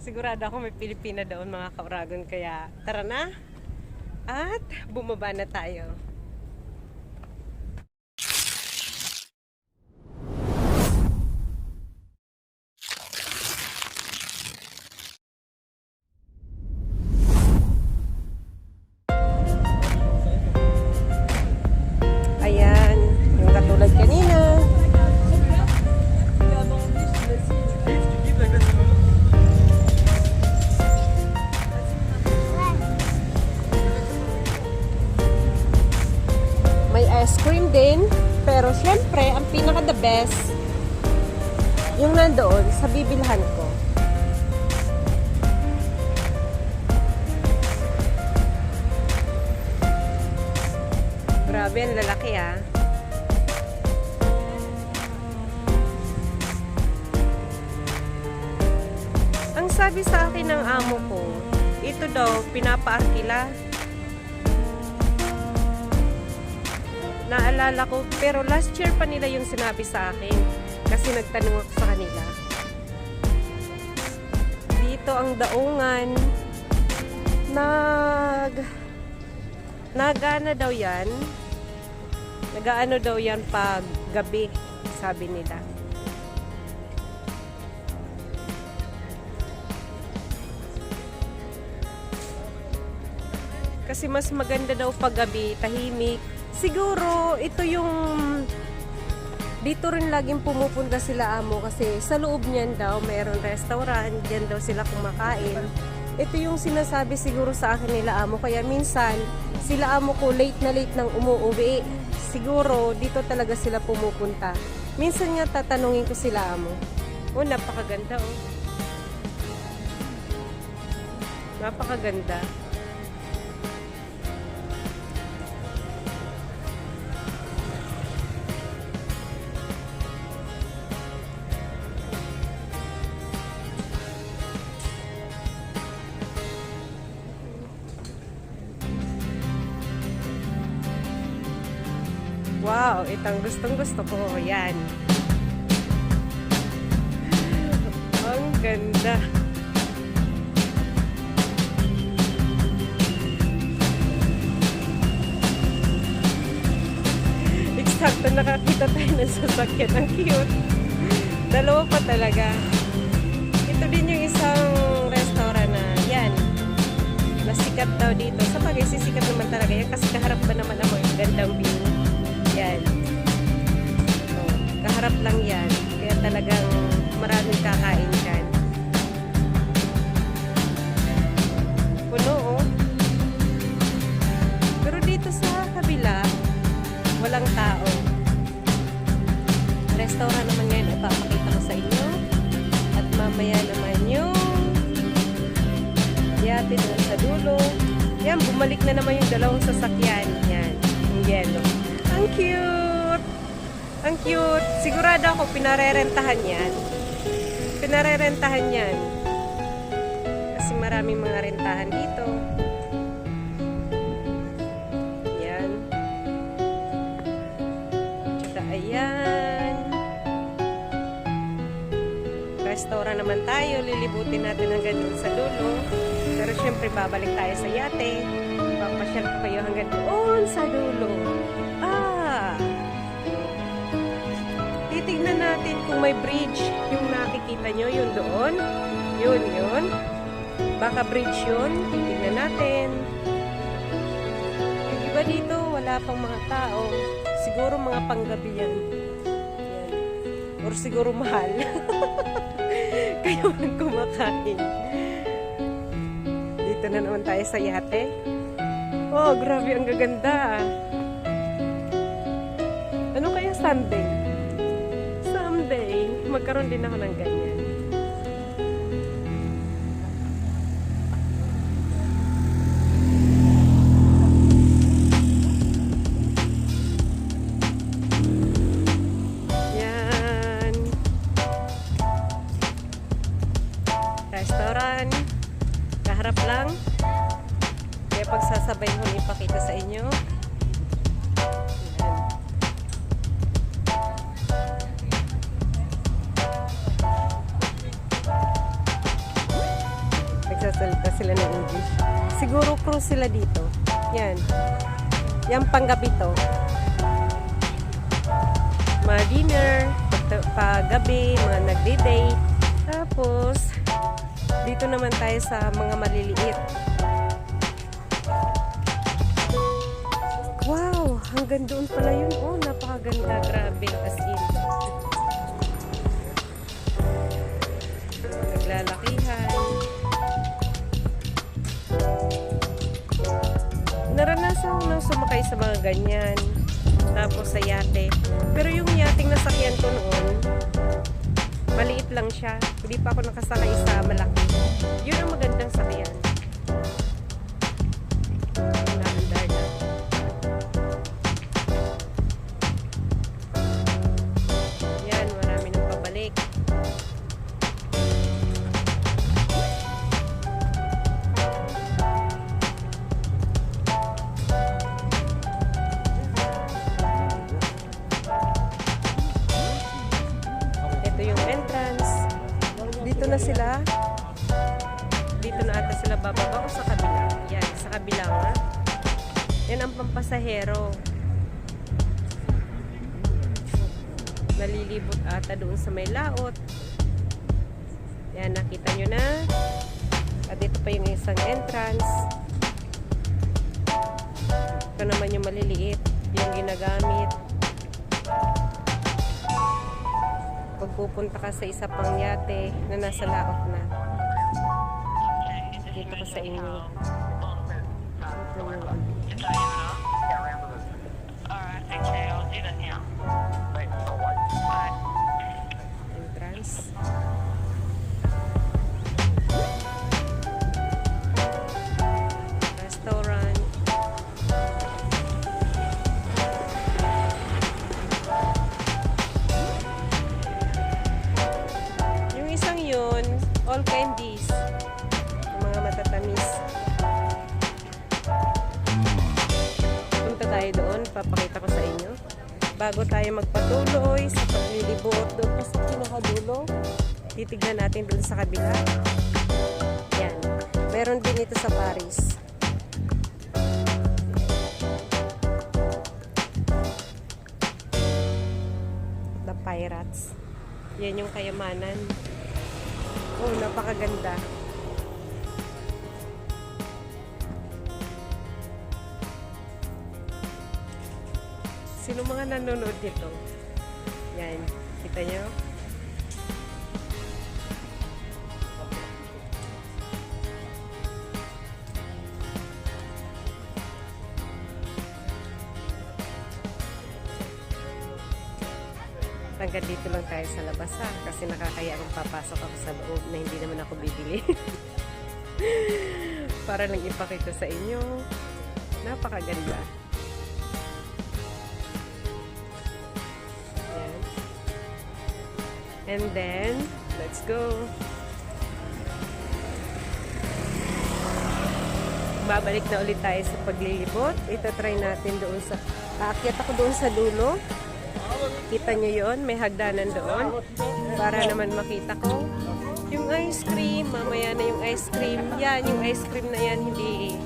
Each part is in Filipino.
Sigurado ako may Pilipina doon mga kauragon. Kaya tara na at bumaba na tayo. Ayan, yung katulad kanina. May ice cream din, pero syempre, ang pinaka the best, yung nandoon sa bibilhan ko. Grabe, ang lalaki ah. Ang sabi sa akin ng amo ko, ito daw, pinapaarkila. Naalala ko, pero last year pa nila yung sinabi sa akin. Kasi nagtanong ako sa kanila. Dito ang daungan. Nag-ano daw yan? Nag-ano daw yan pag gabi, sabi nila. Kasi mas maganda daw pag gabi, tahimik. Siguro, ito yung dito rin laging pumupunta sila amo kasi sa loob niyan daw mayroon restaurant, diyan daw sila kumakain. Ito yung sinasabi siguro sa akin nila amo, kaya minsan sila amo ko late na late nang umuwi. Siguro dito talaga sila pumupunta. Minsan nga tatanungin ko sila amo. Oh, napakaganda oh. Napakaganda. Wow, itong gustong-gusto ko. Yan. Ang ganda. Eksakto nakakita tayo ng sasakyan. Ang cute. Dalawa pa talaga. Ito din yung isang restaurant na yan. Nasikat daw dito. Sa bagay, sisikat naman talaga yan kasi kaharap ba naman ang mga gandang view. Yan. So, kaharap lang yan. Kaya talagang maraming kakain dyan. Puno, oh. Pero dito sa kabila, walang tao. Restaurant naman ngayon, ipapakita ko sa inyo. At mamaya naman yung yate doon sa dulo. Yan, bumalik na naman yung dalawang sasakyan. Yan, yung yellow. Ang cute! Ang cute! Sigurado ako pinarerentahan yan. Pinarerentahan yan. Kasi maraming mga rentahan dito. Yan. Tsaka ayan. Restaurant naman tayo. Lilibutin natin hanggang dun sa dulo. Pero syempre babalik tayo sa yate. Papasyal ko kayo hanggang doon sa dulo. Titignan natin kung may bridge yung nakikita nyo, yun doon. Yun. Baka bridge yun. Titignan natin. Yung iba dito, wala pang mga tao. Siguro mga panggabi yan. Or siguro mahal. Kaya walang kumakain. Dito na naman tayo sa yate. Oh, grabe, ang gaganda. Ano kaya Sunday? Someday, magkaroon din ako ng ganyan. Yan. Restaurant. Kaharap lang. Kaya pagsasabay ko ipakita sa inyo. nagsasalita sila ng English. Siguro cruise sila dito. Yan. Yan panggabi to. Mga dinner, paggabi, mga nagde-date. Tapos, dito naman tayo sa mga maliliit. Wow! Hanggang doon pala yun. Oh, napakaganda. Grabe. As in. Naglalakihan. Naranasan ko nang sumakay sa mga ganyan. Tapos sa yate. Pero yung yating nasakyan ko noon, maliit lang siya. Hindi pa ako nakasakay sa malaki. Yun ang magandang sakyan. Naandar na. Yan, marami nang pabalik. Dito na sila. Dito na ata sila bababa o sa kabila. Yan, sa kabila nga. Yan ang pampasahero. Nalilibot ata doon sa may laot. Yan, nakita nyo na. At dito pa yung isang entrance. Ito naman yung maliliit. Yung ginagamit. Pag pupunta ka sa isa pang yate na nasa laot na. Dito ko sa inyo. Entrance. Restaurant. All candies. Mga matatamis. Punta tayo doon. Papakita ko sa inyo. Bago tayo magpatuloy sa paglilibot doon pa sa pinakadulo. Titignan natin doon sa kabila. Yan. Meron din ito sa Paris. The Pirates. Yan yung kayamanan. Oh, napakaganda. Sino mga nanonood dito? Yan. Kita nyo? Hanggang dito lang tayo sa labas kasi nakakaya akong papasok ako sa loob na hindi naman ako bibili. Para lang ipakita sa inyo. Napakaganda. Ayan. And then, let's go. Babalik na ulit tayo sa paglilibot. Ito try natin doon sa... Aakyat ako doon sa dulo. Kita nyo yun, may hagdanan doon para naman makita ko yung ice cream. Mamaya na yung ice cream. Yan, yung ice cream na yan, hindi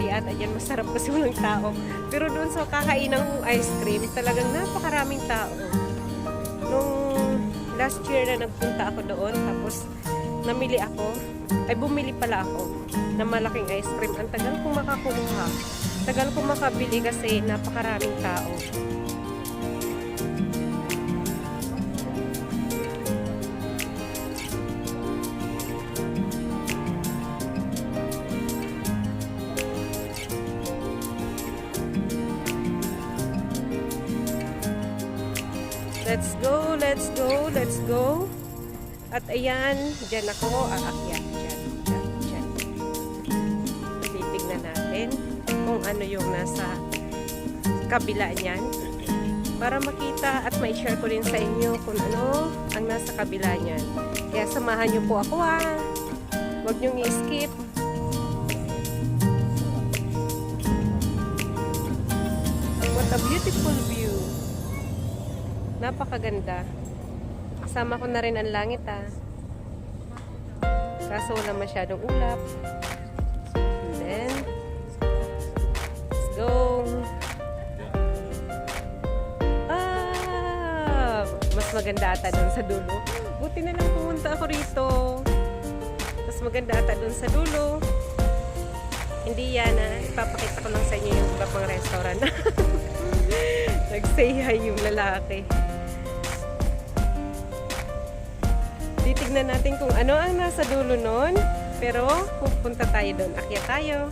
ata yan masarap kasi walang tao. Pero doon sa kakainang ice cream, talagang napakaraming tao. Nung last year na nagpunta ako doon, tapos namili ako, ay bumili pala ako ng malaking ice cream. Ang tagal kong makakuha. Tagal kong makabili kasi napakaraming tao. Let's go, let's go, let's go. At ayan, dyan ako aakyat. Dyan. Titignan natin kung ano yung nasa kabila niyan. Para makita at ma-share ko rin sa inyo kung ano ang nasa kabila niyan. Kaya samahan niyo po ako Huwag niyong i-skip. What a beautiful view. Napakaganda. Kasama ko na rin ang langit Kaso wala masyadong ulap. And then, let's go. Mas maganda ata doon sa dulo. Buti na lang pumunta ako rito. Mas maganda ata doon sa dulo. Hindi yan ipapakita ko lang sa inyo yung iba pang restaurant. Nag-say hi yung lalaki. Titignan natin kung ano ang nasa dulo nun. Pero pupunta tayo doon. Akyat tayo.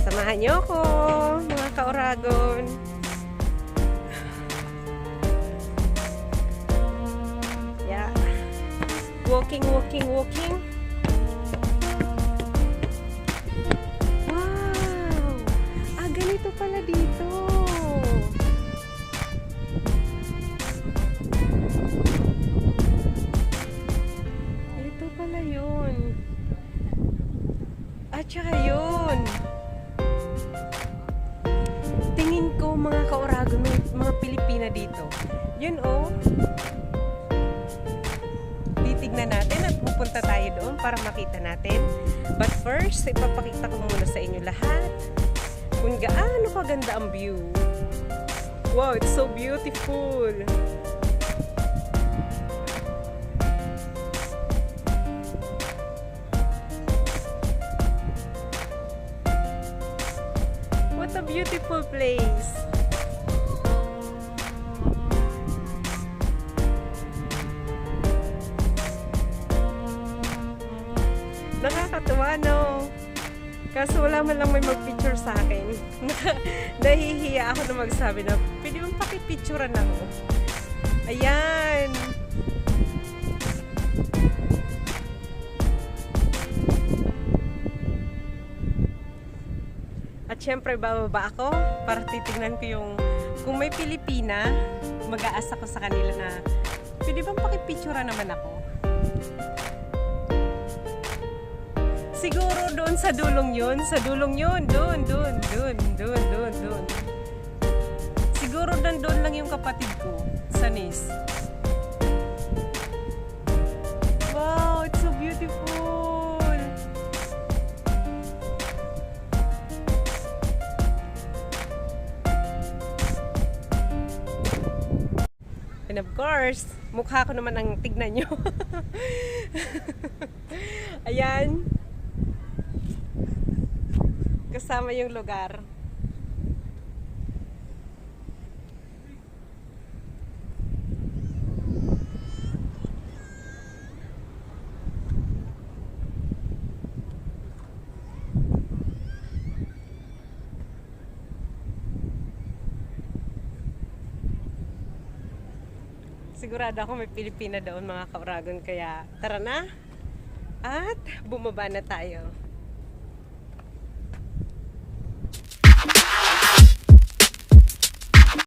Samahan niyo ako, mga ka-Oragon. Yeah. Walking. Wow! Ganito pala dito. Ito pala yun. Tsaka yun. Tingin ko mga ka-Oragon, mga Pilipina dito. Yun titignan natin at pupunta tayo doon para makita natin. But first, ipapakita ko muna sa inyo lahat kung gaano kaganda ang view. Wow, it's so beautiful. What a beautiful place. Nakakatuwa, no? Kaso wala man lang may mag-picture sa akin. Nahihiya ako na magsabi na, pwede mong pakipicturean ako. Ayan! At syempre, bababa ako para titignan ko yung, kung may Pilipina, mag-aas ako sa kanila na, pwede bang pakipicturean naman ako? Siguro doon sa dulong yun, doon. Siguro doon lang yung kapatid ko, sa Nice. Wow, it's so beautiful! And of course, mukha ko naman ang tignan nyo. Ayan. Kasama yung lugar. Sigurado ako may Pilipina doon mga ka-Oragon, kaya tara na at bumaba na tayo.